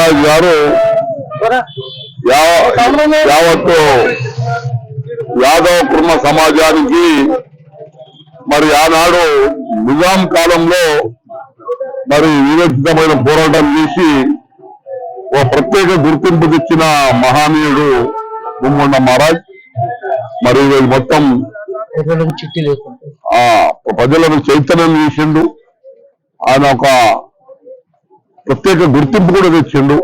నాగరాజు గారు యావత్తు యాదవ కుర్మ సమాజానికి మరి ఆనాడు నిజాం కాలంలో మరి వివేచితమైన పోరాటం చేసి ఓ ప్రత్యేక గుర్తింపు తెచ్చిన మహానీయుడు గుమ్మొండ మహారాజ్. మరి మొత్తం ప్రజలను చైతన్యం చేసిండు. ఆయన ఒక ప్రత్యేక గుర్తింపు కూడా తెచ్చిండు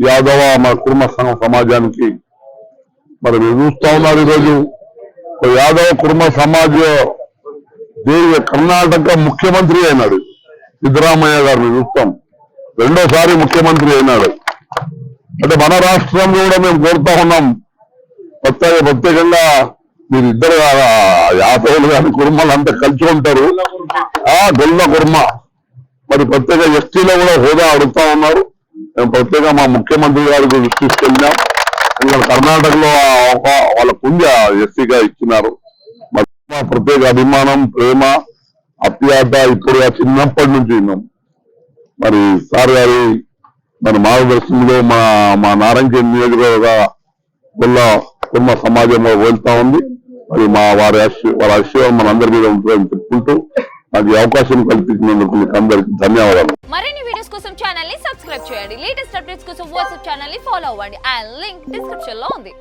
యాదవ కుర్మ సమాజానికి. మరి మీరు చూస్తా ఉన్నారు ఈరోజు యాదవ కుర్మ సమాజ కర్ణాటక ముఖ్యమంత్రి అయినాడు సిద్ధరామయ్య గారిని చూస్తాం. రెండోసారి ముఖ్యమంత్రి అయినాడు. అంటే మన రాష్ట్రంలో కూడా మేము కోరుతా ఉన్నాం ప్రత్యేకంగా మీరిద్దరు యాదవులు కానీ కుర్మలు అంతా కలిసి ఉంటారు. గొల్ల కుర్మ మరి ప్రత్యేక ఎస్టీలో కూడా హోదా అడుగుతా ఉన్నారు. మేము ప్రత్యేకంగా మా ముఖ్యమంత్రి గారికి తీసుకెళ్ళినాం. ఇంకా కర్ణాటకలో వాళ్ళకు ఉంది ఎస్టీగా ఇచ్చినారు. ప్రత్యేక అభిమానం, ప్రేమ, అప్యాత ఇప్పుడు చిన్నప్పటి నుంచి విన్నాం. మరి సార్ గారి మన మార్గదర్శనంలో మా నారాయణ నియోజకవర్గ గొల్ల కుర్మ సమాజంలో వెళ్తా ఉంది. మరి వారి ఆశీర్వాదం మనందరి మీద ఉంటుందని చెప్పుకుంటూ నాకు ఈ అవకాశం కల్పించినందుకు మీకు అందరికి ధన్యవాదాలు. మరిన్ని వీడియోస్ కోసం ఛానల్ ని సబ్స్క్రైబ్ చేయండి. లేటెస్ట్ అప్డేట్స్ కోసం వాట్సాప్ ఛానల్ ని ఫాలో అవ్వండి. ఆ లింక్ డిస్క్రిప్షన్ లో ఉంది.